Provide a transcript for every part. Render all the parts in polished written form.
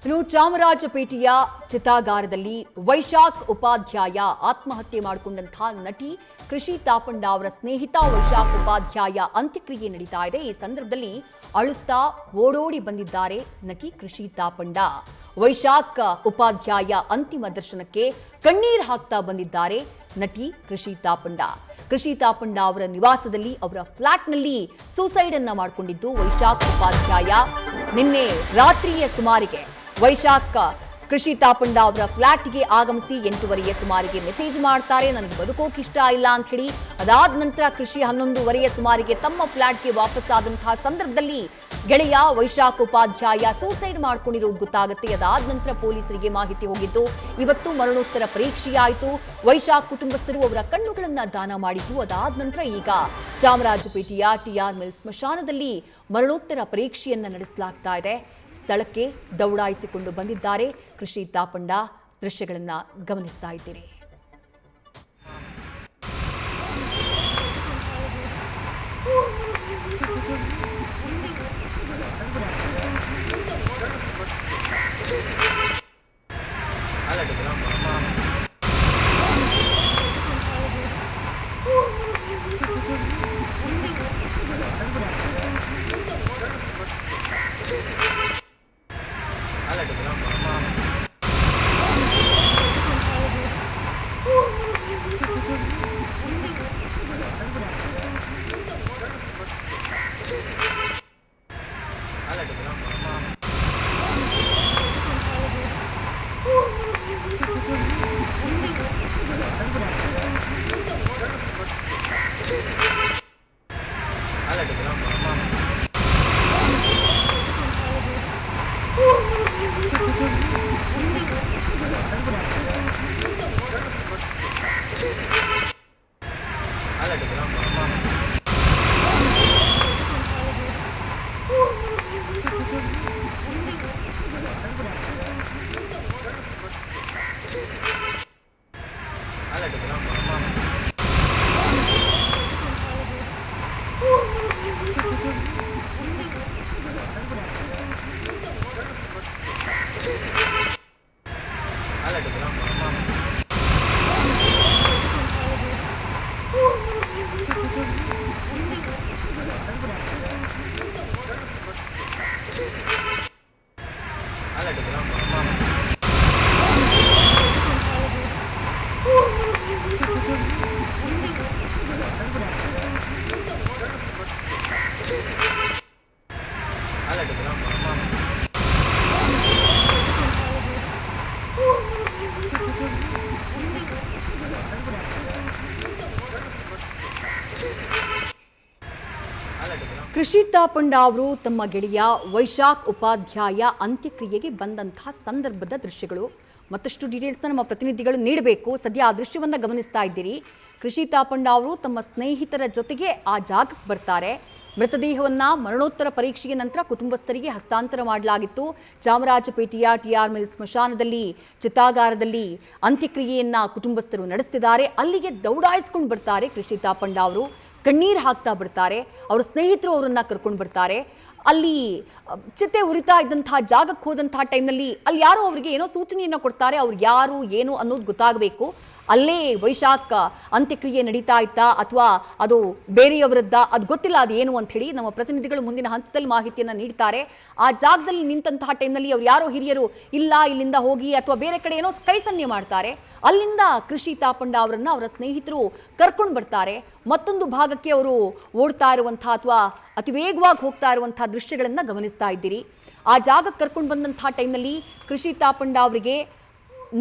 ಇನ್ನು ಚಾಮರಾಜಪೇಟೆಯ ಚಿತಾಗಾರದಲ್ಲಿ ವೈಶಾಖ್ ಉಪಾಧ್ಯಾಯ ಆತ್ಮಹತ್ಯೆ ಮಾಡಿಕೊಂಡಂತಹ ನಟಿ ಕೃಷಿ ತಾಪಂಡ ಅವರ ಸ್ನೇಹಿತ ವೈಶಾಖ್ ಉಪಾಧ್ಯಾಯ ಅಂತ್ಯಕ್ರಿಯೆ ನಡೀತಾ ಇದೆ. ಈ ಸಂದರ್ಭದಲ್ಲಿ ಅಳುತ್ತಾ ಓಡೋಡಿ ಬಂದಿದ್ದಾರೆ ನಟಿ ಕೃಷಿ ತಾಪಂಡ. ವೈಶಾಖ್ ಉಪಾಧ್ಯಾಯ ಅಂತಿಮ ದರ್ಶನಕ್ಕೆ ಕಣ್ಣೀರು ಹಾಕ್ತಾ ಬಂದಿದ್ದಾರೆ ನಟಿ ಕೃಷಿ ತಾಪಂಡ. ಕೃಷಿ ತಾಪಂಡ ಅವರ ನಿವಾಸದಲ್ಲಿ ಅವರ ಫ್ಲಾಟ್ನಲ್ಲಿ ಸೂಸೈಡ್ ಅನ್ನ ಮಾಡಿಕೊಂಡಿದ್ದು ವೈಶಾಖ್ ಉಪಾಧ್ಯಾಯ. ನಿನ್ನೆ ರಾತ್ರಿಯ ಸುಮಾರಿಗೆ ವೈಶಾಖ್ ಕೃಷಿ ತಾಪಂಡ ಅವರ ಫ್ಲಾಟ್ಗೆ ಆಗಮಿಸಿ 8:30 ಸುಮಾರಿಗೆ ಮೆಸೇಜ್ ಮಾಡ್ತಾರೆ, ನನಗೆ ಬದುಕೋಕೆ ಇಷ್ಟ ಇಲ್ಲ ಅಂತ ಹೇಳಿ. ಅದಾದ ನಂತರ ಕೃಷಿ 11:30 ಸುಮಾರಿಗೆ ತಮ್ಮ ಫ್ಲಾಟ್ಗೆ ವಾಪಸ್ ಆದಂತಹ ಸಂದರ್ಭದಲ್ಲಿ ಗೆಳೆಯ ವೈಶಾಖ್ ಉಪಾಧ್ಯಾಯ ಸೂಸೈಡ್ ಮಾಡ್ಕೊಂಡಿರೋದು ಗೊತ್ತಾಗುತ್ತೆ. ಅದಾದ ನಂತರ ಪೊಲೀಸರಿಗೆ ಮಾಹಿತಿ ಹೋಗಿದ್ದು ಇವತ್ತು ಮರಣೋತ್ತರ ಪರೀಕ್ಷೆಯಾಯಿತು. ವೈಶಾಖ್ ಕುಟುಂಬಸ್ಥರು ಅವರ ಕಣ್ಣುಗಳನ್ನ ದಾನ ಮಾಡಿದ್ದು. ಅದಾದ ನಂತರ ಈಗ ಚಾಮರಾಜಪೇಟೆಯ TR ಮಿಲ್ ಸ್ಮಶಾನದಲ್ಲಿ ಮರಣೋತ್ತರ ಪರೀಕ್ಷೆಯನ್ನ ನಡೆಸಲಾಗ್ತಾ ಇದೆ. ಸ್ಥಳಕ್ಕೆ ದೌಡಾಯಿಸಿಕೊಂಡು ಬಂದಿದ್ದಾರೆ ಕೃಷಿ ತಾಪಂಡ. ದೃಶ್ಯಗಳನ್ನ ಗಮನಿಸ್ತಾ ಇದ್ದೀರಿ. ಕೃಷಿ ತಾಪಂಡ ಅವರು ತಮ್ಮ ಗೆಳೆಯ ವೈಶಾಖ್ ಉಪಾಧ್ಯಾಯ ಅಂತ್ಯಕ್ರಿಯೆಗೆ ಬಂದಂತಹ ಸಂದರ್ಭದ ದೃಶ್ಯಗಳು. ಮತ್ತಷ್ಟು ಡೀಟೇಲ್ಸ್ನ ನಮ್ಮ ಪ್ರತಿನಿಧಿಗಳು ನೀಡಬೇಕು. ಸದ್ಯ ಆ ದೃಶ್ಯವನ್ನ ಗಮನಿಸ್ತಾ ಇದ್ದೀರಿ. ಕೃಷಿ ತಾಪಂಡ ಅವರು ತಮ್ಮ ಸ್ನೇಹಿತರ ಜೊತೆಗೆ ಆ ಜಾಗಕ್ಕೆ ಬರ್ತಾರೆ. ಮೃತದೇಹವನ್ನ ಮರಣೋತ್ತರ ಪರೀಕ್ಷೆಯ ನಂತರ ಕುಟುಂಬಸ್ಥರಿಗೆ ಹಸ್ತಾಂತರ ಮಾಡಲಾಗಿತ್ತು. ಚಾಮರಾಜಪೇಟೆಯ TR ಮಿಲ್ ಸ್ಮಶಾನದಲ್ಲಿ ಚಿತಾಗಾರದಲ್ಲಿ ಅಂತ್ಯಕ್ರಿಯೆಯನ್ನ ಕುಟುಂಬಸ್ಥರು ನಡೆಸ್ತಿದ್ದಾರೆ. ಅಲ್ಲಿಗೆ ದೌಡಾಯಿಸ್ಕೊಂಡು ಬರ್ತಾರೆ ಕೃಷಿ ತಾಪಂಡ ಅವರು. ಕಣ್ಣೀರು ಹಾಕ್ತಾ ಬಿಡ್ತಾರೆ. ಅವ್ರ ಸ್ನೇಹಿತರು ಅವರನ್ನ ಕರ್ಕೊಂಡು ಬರ್ತಾರೆ. ಅಲ್ಲಿ ಚಿತೆ ಉರಿತಾ ಇದ್ದಂತಹ ಜಾಗಕ್ಕೆ ಹೋದಂತಹ ಟೈಮ್ನಲ್ಲಿ ಅಲ್ಲಿ ಯಾರೋ ಅವರಿಗೆ ಏನೋ ಸೂಚನೆಯನ್ನ ಕೊಡ್ತಾರೆ. ಅವ್ರು ಯಾರು ಏನು ಅನ್ನೋದು ಗೊತ್ತಾಗಬೇಕು. ಅಲ್ಲೇ ವೈಶಾಖ್ ಅಂತ್ಯಕ್ರಿಯೆ ನಡೀತಾ ಇತ್ತಾ ಅಥವಾ ಅದು ಬೇರೆಯವರದ್ದ ಅದು ಗೊತ್ತಿಲ್ಲ, ಅದು ಏನು ಅಂತ ಹೇಳಿ ನಮ್ಮ ಪ್ರತಿನಿಧಿಗಳು ಮುಂದಿನ ಹಂತದಲ್ಲಿ ಮಾಹಿತಿಯನ್ನು ನೀಡ್ತಾರೆ. ಆ ಜಾಗದಲ್ಲಿ ನಿಂತಹ ಟೈಮ್ನಲ್ಲಿ ಅವ್ರು ಯಾರೋ ಹಿರಿಯರು ಇಲ್ಲ ಇಲ್ಲಿಂದ ಹೋಗಿ ಅಥವಾ ಬೇರೆ ಕಡೆ ಏನೋ ಕೈ ಸನ್ನೆ ಮಾಡ್ತಾರೆ. ಅಲ್ಲಿಂದ ಕೃಷಿ ತಾಪಂಡ ಅವರನ್ನ ಅವರ ಸ್ನೇಹಿತರು ಕರ್ಕೊಂಡು ಬರ್ತಾರೆ. ಮತ್ತೊಂದು ಭಾಗಕ್ಕೆ ಅವರು ಓಡ್ತಾ ಇರುವಂತಹ ಅಥವಾ ಅತಿ ವೇಗವಾಗಿ ಹೋಗ್ತಾ ಇರುವಂತಹ ದೃಶ್ಯಗಳನ್ನ ಗಮನಿಸ್ತಾ ಇದ್ದೀರಿ. ಆ ಜಾಗಕ್ಕೆ ಕರ್ಕೊಂಡು ಬಂದಂತಹ ಟೈಮ್ನಲ್ಲಿ ಕೃಷಿ ತಾಪಂಡ ಅವರಿಗೆ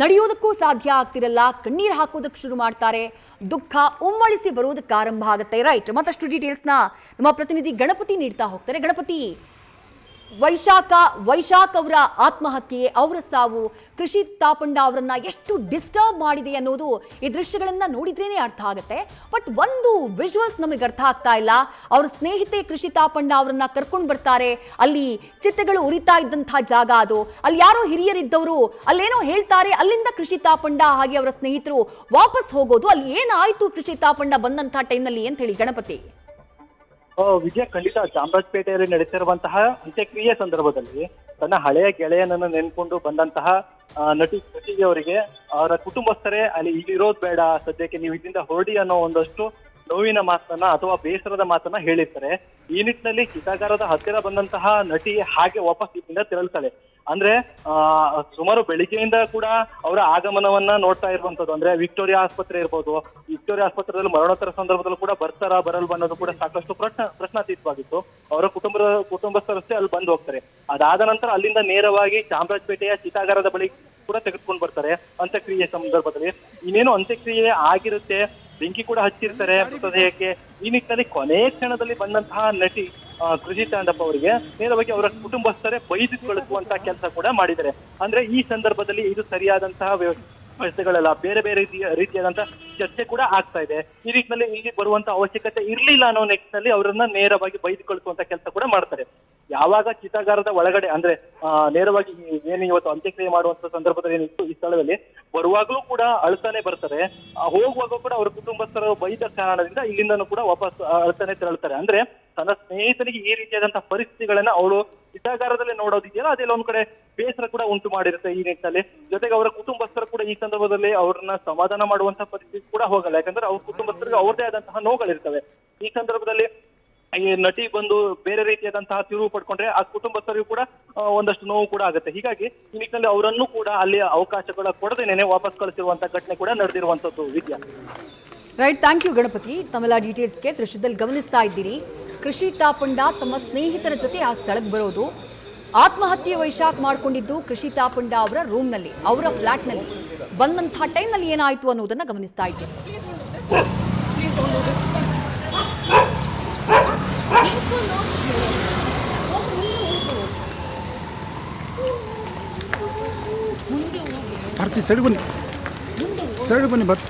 ನಡೆಯೋದಕ್ಕೂ ಸಾಧ್ಯ ಆಗ್ತಿರಲ್ಲ. ಕಣ್ಣೀರು ಹಾಕೋದಕ್ಕೆ ಶುರು ಮಾಡ್ತಾರೆ. ದುಃಖ ಉಮ್ಮಳಿಸಿ ಬರೋದಕ್ಕೆ ಆರಂಭ ಆಗುತ್ತೆ. ರೈಟ್, ಮತ್ತಷ್ಟು ಡೀಟೇಲ್ಸ್ನ ನಮ್ಮ ಪ್ರತಿನಿಧಿ ಗಣಪತಿ ನೀಡ್ತಾ ಹೋಗ್ತಾರೆ. ಗಣಪತಿ, ವೈಶಾಖ್ ಅವರ ಆತ್ಮಹತ್ಯೆ, ಅವರ ಸಾವು ಕೃಷಿ ತಾಪಂಡ ಅವರನ್ನ ಎಷ್ಟು ಡಿಸ್ಟರ್ಬ್ ಮಾಡಿದೆ ಅನ್ನೋದು ಈ ದೃಶ್ಯಗಳನ್ನ ನೋಡಿದ್ರೇನೆ ಅರ್ಥ ಆಗುತ್ತೆ. ಬಟ್ ಒಂದು ವಿಜುವಲ್ಸ್ ನಮಗೆ ಅರ್ಥ ಆಗ್ತಾ ಇಲ್ಲ. ಅವ್ರ ಸ್ನೇಹಿತೆ ಕೃಷಿ ತಾಪಂಡ ಅವರನ್ನ ಕರ್ಕೊಂಡು ಬರ್ತಾರೆ. ಅಲ್ಲಿ ಚಿತೆಗಳು ಉರಿತಾ ಇದ್ದಂತಹ ಜಾಗ ಅದು. ಅಲ್ಲಿ ಯಾರೋ ಹಿರಿಯರಿದ್ದವರು ಅಲ್ಲೇನೋ ಹೇಳ್ತಾರೆ. ಅಲ್ಲಿಂದ ಕೃಷಿ ತಾಪಂಡ ಹಾಗೆ ಅವರ ಸ್ನೇಹಿತರು ವಾಪಸ್ ಹೋಗೋದು. ಅಲ್ಲಿ ಏನಾಯ್ತು ಕೃಷಿ ತಾಪಂಡ ಬಂದಂತಹ ಟೈಮ್ನಲ್ಲಿ ಅಂತ ಹೇಳಿ ಗಣಪತಿ. ವಿಜಯ, ಖಂಡಿತ ಚಾಮರಾಜಪೇಟೆಯಲ್ಲಿ ನಡೆಸಿರುವಂತಹ ಅಂತ್ಯಕ್ರಿಯೆ ಸಂದರ್ಭದಲ್ಲಿ ತನ್ನ ಹಳೆಯ ಗೆಳೆಯನನ್ನು ನೆನ್ಕೊಂಡು ಬಂದಂತಹ ನಟಿ ಕೃಷಿಗೆ ಅವರಿಗೆ ಅವರ ಕುಟುಂಬಸ್ಥರೇ ಅಲ್ಲಿ ಇಲ್ಲಿರೋದು ಬೇಡ, ಸದ್ಯಕ್ಕೆ ನೀವು ಇಲ್ಲಿಂದ ಹೊರಡಿ ಅನ್ನೋ ಒಂದಷ್ಟು ನೋವಿನ ಮಾತನ್ನ ಅಥವಾ ಬೇಸರದ ಮಾತನ್ನ ಹೇಳಿರ್ತಾರೆ. ಈ ನಿಟ್ಟಿನಲ್ಲಿ ಚಿತಾಗಾರದ ಹತ್ತಿರ ಬಂದಂತಹ ನಟಿ ಹಾಗೆ ವಾಪಸ್ ಇಲ್ಲಿಂದ ತೆರಳ್ತಾಳೆ. ಅಂದ್ರೆ ಸುಮಾರು ಬೆಳಿಗ್ಗೆಯಿಂದ ಕೂಡ ಅವರ ಆಗಮನವನ್ನ ನೋಡ್ತಾ ಇರುವಂತದ್ದು. ಅಂದ್ರೆ ವಿಕ್ಟೋರಿಯಾ ಆಸ್ಪತ್ರೆ ಇರ್ಬೋದು, ವಿಕ್ಟೋರಿಯಾ ಆಸ್ಪತ್ರೆಯಲ್ಲಿ ಮರಣೋತ್ತರ ಸಂದರ್ಭದಲ್ಲೂ ಕೂಡ ಬರ್ತಾರಾ ಬರಲ್ವಾ ಅನ್ನೋದು ಕೂಡ ಸಾಕಷ್ಟು ಪ್ರಶ್ನಾತೀತವಾಗಿತ್ತು. ಅವರ ಕುಟುಂಬಸ್ಥರಷ್ಟೇ ಅಲ್ಲಿ ಬಂದು ಹೋಗ್ತಾರೆ. ಅದಾದ ನಂತರ ಅಲ್ಲಿಂದ ನೇರವಾಗಿ ಚಾಮರಾಜಪೇಟೆಯ ಚಿತಾಗಾರದ ಬಳಿ ಕೂಡ ತೆಗೆದುಕೊಂಡು ಬರ್ತಾರೆ ಅಂತ್ಯಕ್ರಿಯೆ ಸಂದರ್ಭದಲ್ಲಿ. ಇನ್ನೇನು ಅಂತ್ಯಕ್ರಿಯೆ ಆಗಿರುತ್ತೆ, ಬೆಂಕಿ ಕೂಡ ಹಚ್ಚಿರ್ತಾರೆ ಮೃತದೇಹಕ್ಕೆ. ಈ ನಿಟ್ಟಿನಲ್ಲಿ ಕೊನೆ ಕ್ಷಣದಲ್ಲಿ ಬಂದಂತಹ ನಟಿ ಕೃಷಿ ತಾಂಡಪ್ಪ ಅವರಿಗೆ ನೇರವಾಗಿ ಅವರ ಕುಟುಂಬಸ್ಥರೇ ಬೈದು ಕಳಿಸುವಂತಹ ಕೆಲಸ ಕೂಡ ಮಾಡಿದ್ದಾರೆ. ಅಂದ್ರೆ ಈ ಸಂದರ್ಭದಲ್ಲಿ ಇದು ಸರಿಯಾದಂತಹ ವ್ಯವಸ್ಥೆಗಳೆಲ್ಲ, ಬೇರೆ ಬೇರೆ ರೀತಿಯಾದಂತಹ ಚರ್ಚೆ ಕೂಡ ಆಗ್ತಾ ಇದೆ. ಈ ನಿಟ್ಟಿನಲ್ಲಿ ಇಲ್ಲಿ ಬರುವಂತ ಅವಶ್ಯಕತೆ ಇರ್ಲಿಲ್ಲ ಅನ್ನೋ ನಿಟ್ಟಿನಲ್ಲಿ ಅವರನ್ನ ನೇರವಾಗಿ ಬೈದು ಕಳಿಸುವಂತ ಕೆಲಸ ಕೂಡ ಮಾಡ್ತಾರೆ. ಯಾವಾಗ ಚಿತಾಗಾರದ ಒಳಗಡೆ ಅಂದ್ರೆ ನೇರವಾಗಿ ಏನು ಇವತ್ತು ಅಂತ್ಯಕ್ರಿಯೆ ಮಾಡುವಂತ ಸಂದರ್ಭದಲ್ಲಿ ಏನಿತ್ತು ಈ ಸ್ಥಳದಲ್ಲಿ ಬರುವಾಗಲೂ ಕೂಡ ಅಳ್ತಾನೆ ಬರ್ತಾರೆ, ಹೋಗುವಾಗ ಕೂಡ ಅವರ ಕುಟುಂಬಸ್ಥರು ಬೈದ ಕಾರಣದಿಂದ ಇಲ್ಲಿಂದನೂ ಕೂಡ ವಾಪಸ್ ಅಳ್ತಾನೆ ತೆರಳ್ತಾರೆ. ಅಂದ್ರೆ ತನ್ನ ಸ್ನೇಹಿತನಿಗೆ ಈ ರೀತಿಯಾದಂತಹ ಪರಿಸ್ಥಿತಿಗಳನ್ನ ಅವಳು ಚಿತಾಗಾರದಲ್ಲಿ ನೋಡೋದಿದೆಯಲ್ಲ, ಅದೆಲ್ಲ ಒಂದ್ ಕಡೆ ಬೇಸರ ಕೂಡ ಉಂಟು ಮಾಡಿರುತ್ತೆ ಈ ನಿಟ್ಟಿನಲ್ಲಿ. ಜೊತೆಗೆ ಅವರ ಕುಟುಂಬಸ್ಥರು ಕೂಡ ಈ ಸಂದರ್ಭದಲ್ಲಿ ಅವ್ರನ್ನ ಸಮಾಧಾನ ಮಾಡುವಂತಹ ಪರಿಸ್ಥಿತಿ ಕೂಡ ಹೋಗಲ್ಲ. ಯಾಕಂದ್ರೆ ಅವ್ರ ಕುಟುಂಬಸ್ಥರಿಗೆ ಅವ್ರದೇ ಆದಂತಹ ನೋವುಗಳಿರ್ತವೆ. ಈ ಸಂದರ್ಭದಲ್ಲಿ ಈ ನಟಿ ಬಂದು ಬೇರೆ ರೀತಿಯಾದಂತಹ ತಿರುವು ಪಡ್ಕೊಂಡ್ರೆ ಆ ಕುಟುಂಬಸ್ಥರಿಗೂ ಕೂಡ ಒಂದಷ್ಟು ನೋವು ಕೂಡ ಆಗುತ್ತೆ. ಹೀಗಾಗಿ ಈ ನಿಟ್ಟಿನಲ್ಲಿ ಅವರನ್ನು ಕೂಡ ಅಲ್ಲಿ ಅವಕಾಶಗಳ ಕೊಡದೇನೆ ವಾಪಸ್ ಕಳಿಸಿರುವಂತಹ ಘಟನೆ ಕೂಡ ನಡೆದಿರುವಂತದ್ದು. ವಿದ್ಯಾ, ರೈಟ್, ಥ್ಯಾಂಕ್ ಯು ಗಣಪತಿ. ತಮ್ಮೆಲ್ಲ ಡೀಟೇಲ್ಸ್ಗೆ ದೃಶ್ಯದಲ್ಲಿ ಗಮನಿಸ್ತಾ ಇದ್ದೀರಿ. ಕೃಷಿ ತಾಪಂಡ ತಮ್ಮ ಸ್ನೇಹಿತರ ಜೊತೆ ಆ ಸ್ಥಳಕ್ಕೆ ಬರೋದು, ಆತ್ಮಹತ್ಯೆ ವೈಶಾಖ್ ಮಾಡಿಕೊಂಡಿದ್ದು ಕೃಷಿ ತಾಪಂಡ ಅವರ ರೂಮ್ನಲ್ಲಿ, ಅವರ ಫ್ಲಾಟ್ನಲ್ಲಿ ಬಂದಂತಹ ಟೈಮ್ನಲ್ಲಿ ಏನಾಯಿತು ಅನ್ನೋದನ್ನ ಗಮನಿಸ್ತಾ ಇದ್ದೀರಿ. ಭಾರತಿ ಸೈಡ್ ಬನ್ನಿ, ಸೈಡ್ ಬನ್ನಿ ಬರ್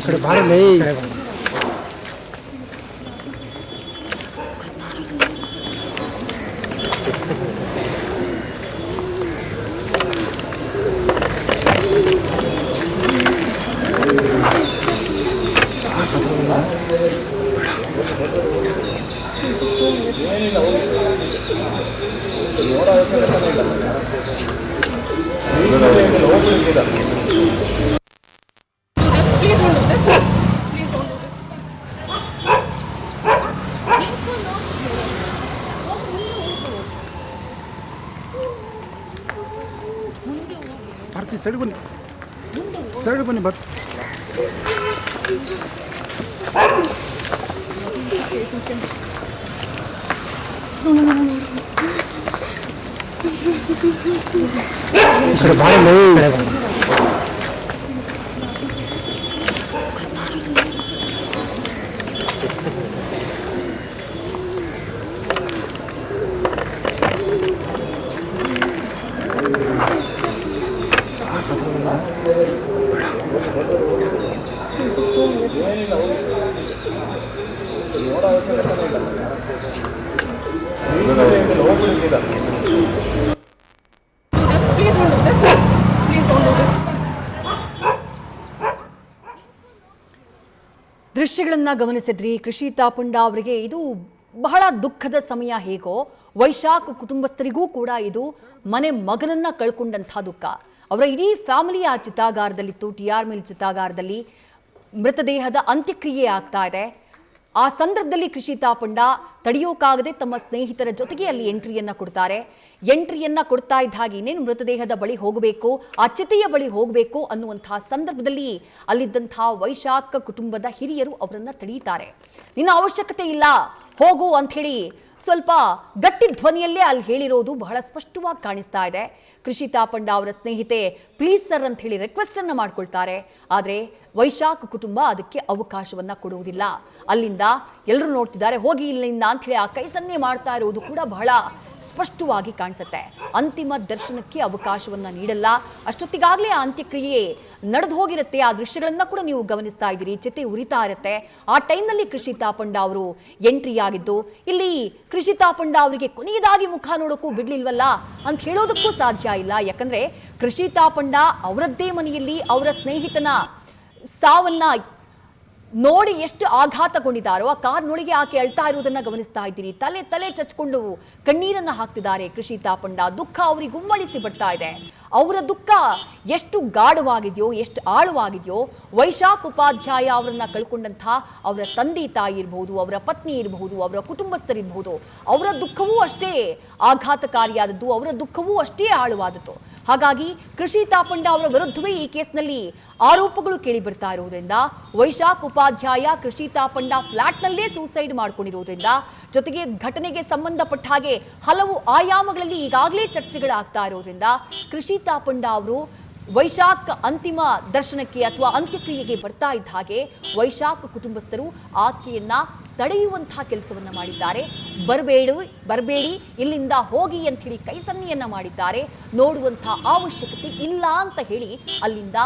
ಕಡೆ ಬಾರಲೇ. ಭಾರತಿ ಸೈಡ್ ಬನ್ನಿ, ಸೈಡ್ ಬನ್ನಿ ಬರ್ ಕಡೆ ಬಾರಲೇ. ದೃಶ್ಯಗಳನ್ನ ಗಮನಿಸಿದ್ರಿ. ಕೃಷಿ ತಾಪಂಡ ಅವರಿಗೆ ಇದು ಬಹಳ ದುಃಖದ ಸಮಯ. ಹೇಗೋ ವೈಶಾಖ್ ಕುಟುಂಬಸ್ಥರಿಗೂ ಕೂಡ ಇದು ಮನೆ ಮಗನನ್ನ ಕಳ್ಕೊಂಡಂತಹ ದುಃಖ. ಅವರ ಇಡೀ ಫ್ಯಾಮಿಲಿ ಆ ಚಿತಾಗಾರದಲ್ಲಿತ್ತು, TR ಮಿಲ್ ಚಿತಾಗಾರದಲ್ಲಿ ಮೃತದೇಹದ ಅಂತ್ಯಕ್ರಿಯೆ ಆಗ್ತಾ ಇದೆ. ಆ ಸಂದರ್ಭದಲ್ಲಿ ಕೃಷಿ ತಾಪಂಡ ತಡೆಯೋಕ್ಕಾಗದೆ ತಮ್ಮ ಸ್ನೇಹಿತರ ಜೊತೆಗೆ ಅಲ್ಲಿ ಎಂಟ್ರಿಯನ್ನ ಕೊಡ್ತಾರೆ. ಎಂಟ್ರಿಯನ್ನ ಕೊಡ್ತಾ ಇದ್ದ ಹಾಗೆ ಇನ್ನೇನು ಮೃತದೇಹದ ಬಳಿ ಹೋಗಬೇಕು, ಆ ಚಿತೆಯ ಬಳಿ ಹೋಗಬೇಕು ಅನ್ನುವಂತಹ ಸಂದರ್ಭದಲ್ಲಿ ಅಲ್ಲಿದ್ದಂತಹ ವೈಶಾಖ್ ಕುಟುಂಬದ ಹಿರಿಯರು ಅವರನ್ನ ತಡೀತಾರೆ. ನಿನ್ನ ಅವಶ್ಯಕತೆ ಇಲ್ಲ, ಹೋಗು ಅಂಥೇಳಿ ಸ್ವಲ್ಪ ಗಟ್ಟಿ ಧ್ವನಿಯಲ್ಲೇ ಅಲ್ಲಿ ಹೇಳಿರೋದು ಬಹಳ ಸ್ಪಷ್ಟವಾಗಿ ಕಾಣಿಸ್ತಾ ಇದೆ. ಕೃಷಿ ತಾಪಂಡ ಅವರ ಸ್ನೇಹಿತೆ ಪ್ಲೀಸ್ ಸರ್ ಅಂತ ಹೇಳಿ ರಿಕ್ವೆಸ್ಟ್ ಅನ್ನ ಮಾಡ್ಕೊಳ್ತಾರೆ. ಆದರೆ ವೈಶಾಖ್ ಕುಟುಂಬ ಅದಕ್ಕೆ ಅವಕಾಶವನ್ನ ಕೊಡುವುದಿಲ್ಲ. ಅಲ್ಲಿಂದ ಎಲ್ಲರೂ ನೋಡ್ತಿದ್ದಾರೆ, ಹೋಗಿ ಇಲ್ಲಿಂದ ಅಂತ ಹೇಳಿ ಆ ಕೈ ಸನ್ನೆ ಮಾಡ್ತಾ ಇರುವುದು ಕೂಡ ಬಹಳ ಸ್ಪಷ್ಟವಾಗಿ ಕಾಣಿಸುತ್ತೆ. ಅಂತಿಮ ದರ್ಶನಕ್ಕೆ ಅವಕಾಶವನ್ನ ನೀಡಲ್ಲ. ಅಷ್ಟೊತ್ತಿಗಾಗಲೇ ಆ ಅಂತ್ಯಕ್ರಿಯೆ ನಡೆದು ಹೋಗಿರುತ್ತೆ. ಆ ದೃಶ್ಯಗಳನ್ನ ಕೂಡ ನೀವು ಗಮನಿಸ್ತಾ ಇದ್ದೀರಿ. ಚಿತೆ ಉರಿತಾ ಇರುತ್ತೆ. ಆ ಟೈಮ್ನಲ್ಲಿ ಕೃಷಿ ತಾಪಂಡ ಅವರು ಎಂಟ್ರಿ ಆಗಿದ್ದು, ಇಲ್ಲಿ ಕೃಷಿ ತಾಪಂಡ ಅವರಿಗೆ ಕೊನೆಯದಾಗಿ ಮುಖ ನೋಡೋಕ್ಕೂ ಬಿಡ್ಲಿಲ್ವಲ್ಲ ಅಂತ ಹೇಳೋದಕ್ಕೂ ಸಾಧ್ಯ ಇಲ್ಲ. ಯಾಕಂದ್ರೆ ಕೃಷಿ ತಾಪಂಡ ಅವರದ್ದೇ ಮನೆಯಲ್ಲಿ ಅವರ ಸ್ನೇಹಿತನ ಸಾವನ್ನ ನೋಡಿ ಎಷ್ಟು ಆಘಾತಗೊಂಡಿದ್ದಾರೋ, ಆ ಕಾರ್ನೊಳಗೆ ಆಕೆ ಅಳ್ತಾ ಇರುವುದನ್ನ ಗಮನಿಸ್ತಾ ಇದ್ದೀರಿ. ತಲೆ ಚಚ್ಕೊಂಡು ಕಣ್ಣೀರನ್ನ ಹಾಕ್ತಿದ್ದಾರೆ ಕೃಷಿ ತಾಪಂಡ. ದುಃಖ ಅವರಿಗೆ ಉಮ್ಮಳಿಸಿ ಬರ್ತಾ ಇದೆ. ಅವರ ದುಃಖ ಎಷ್ಟು ಗಾಢವಾಗಿದೆಯೋ, ಎಷ್ಟು ಆಳವಾಗಿದೆಯೋ, ವೈಶಾಖ್ ಉಪಾಧ್ಯಾಯ ಅವರನ್ನ ಕಳ್ಕೊಂಡಂಥ ಅವರ ತಂದೆ ತಾಯಿ ಇರಬಹುದು, ಅವರ ಪತ್ನಿ ಇರಬಹುದು, ಅವರ ಕುಟುಂಬಸ್ಥರಿರಬಹುದು, ಅವರ ದುಃಖವೂ ಅಷ್ಟೇ ಆಘಾತಕಾರಿಯಾದದ್ದು, ಅವರ ದುಃಖವೂ ಅಷ್ಟೇ ಆಳವಾದದ್ದು. ಹಾಗಾಗಿ ಕೃಷಿ ತಾಪಂಡ ಅವರ ವಿರುದ್ಧವೇ ಈ ಕೇಸ್ನಲ್ಲಿ ಆರೋಪಗಳು ಕೇಳಿ ಬರ್ತಾ ಇರುವುದರಿಂದ, ವೈಶಾಖ್ ಉಪಾಧ್ಯಾಯ ಕೃಷಿ ತಾಪಂಡ ಫ್ಲಾಟ್ನಲ್ಲೇ ಸೂಸೈಡ್ ಮಾಡ್ಕೊಂಡಿರುವುದರಿಂದ, ಜೊತೆಗೆ ಘಟನೆಗೆ ಸಂಬಂಧಪಟ್ಟ ಹಾಗೆ ಹಲವು ಆಯಾಮಗಳಲ್ಲಿ ಈಗಾಗಲೇ ಚರ್ಚೆಗಳಾಗ್ತಾ ಇರೋದ್ರಿಂದ ಕೃಷಿ ತಾಪಂಡ ಅವರು ವೈಶಾಖ್ ಅಂತಿಮ ದರ್ಶನಕ್ಕೆ ಅಥವಾ ಅಂತ್ಯಕ್ರಿಯೆಗೆ ಬರ್ತಾ ಇದ್ದ ಹಾಗೆ ವೈಶಾಖ್ ಕುಟುಂಬಸ್ಥರು ಆಕೆಯನ್ನ ತಡೆಯುವಂತಹ ಕೆಲಸವನ್ನ ಮಾಡಿದ್ದಾರೆ. ಬರಬೇಡಿ, ಇಲ್ಲಿಂದ ಹೋಗಿ ಅಂತ ಹೇಳಿ ಕೈ ಸನ್ನೆಯನ್ನ ಮಾಡಿದ್ದಾರೆ. ನೋಡುವಂತಹ ಅವಶ್ಯಕತೆ ಇಲ್ಲ ಅಂತ ಹೇಳಿ ಅಲ್ಲಿಂದ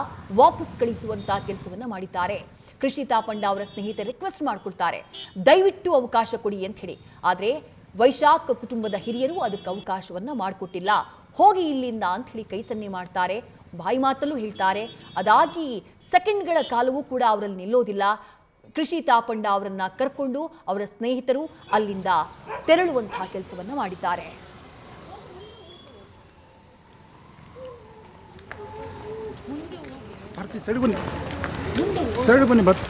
ವಾಪಸ್ ಕಳಿಸುವಂತಹ ಕೆಲಸವನ್ನ ಮಾಡಿದ್ದಾರೆ. ಕೃಷಿ ತಾಪಂಡ ಅವರ ಸ್ನೇಹಿತರು ರಿಕ್ವೆಸ್ಟ್ ಮಾಡ್ಕೊಳ್ತಾರೆ, ದಯವಿಟ್ಟು ಅವಕಾಶ ಕೊಡಿ ಅಂತ ಹೇಳಿ. ಆದರೆ ವೈಶಾಖ್ ಕುಟುಂಬದ ಹಿರಿಯರು ಅದಕ್ಕೆ ಅವಕಾಶವನ್ನ ಮಾಡಿಕೊಟ್ಟಿಲ್ಲ. ಹೋಗಿ ಇಲ್ಲಿಂದ ಅಂತ ಹೇಳಿ ಕೈ ಸನ್ನೆ ಮಾಡ್ತಾರೆ, ಬಾಯಿ ಮಾತಲ್ಲೂ ಹೇಳ್ತಾರೆ. ಅದಾಗಿ ಸೆಕೆಂಡ್ಗಳ ಕಾಲವೂ ಕೂಡ ಅವರಲ್ಲಿ ನಿಲ್ಲೋದಿಲ್ಲ. ಕೃಷಿ ತಾಪಂಡ ಅವರನ್ನ ಕರ್ಕೊಂಡು ಅವರ ಸ್ನೇಹಿತರು ಅಲ್ಲಿಂದ ತೆರಳುವಂತಹ ಕೆಲಸವನ್ನ ಮಾಡಿದ್ದಾರೆ. ಸೈಡ್ ಬನ್ನಿ ಬತ್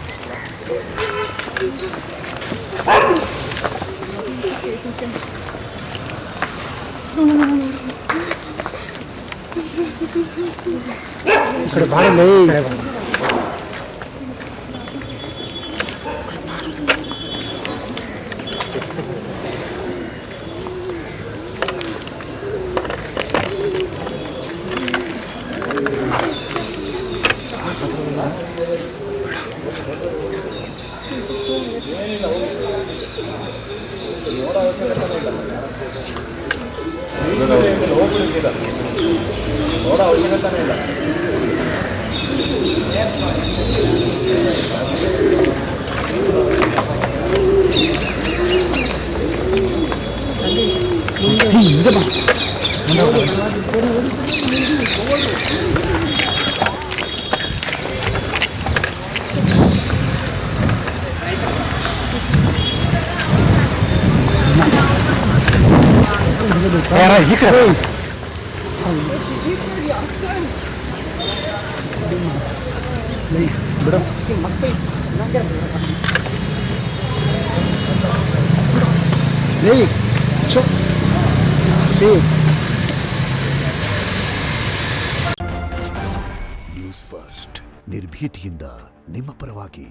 ನ್ಯೂಸ್ ಫಸ್ಟ್ ನಿರ್ಭೀತಿಯಿಂದ ನಿಮ್ಮ ಪರವಾಗಿ.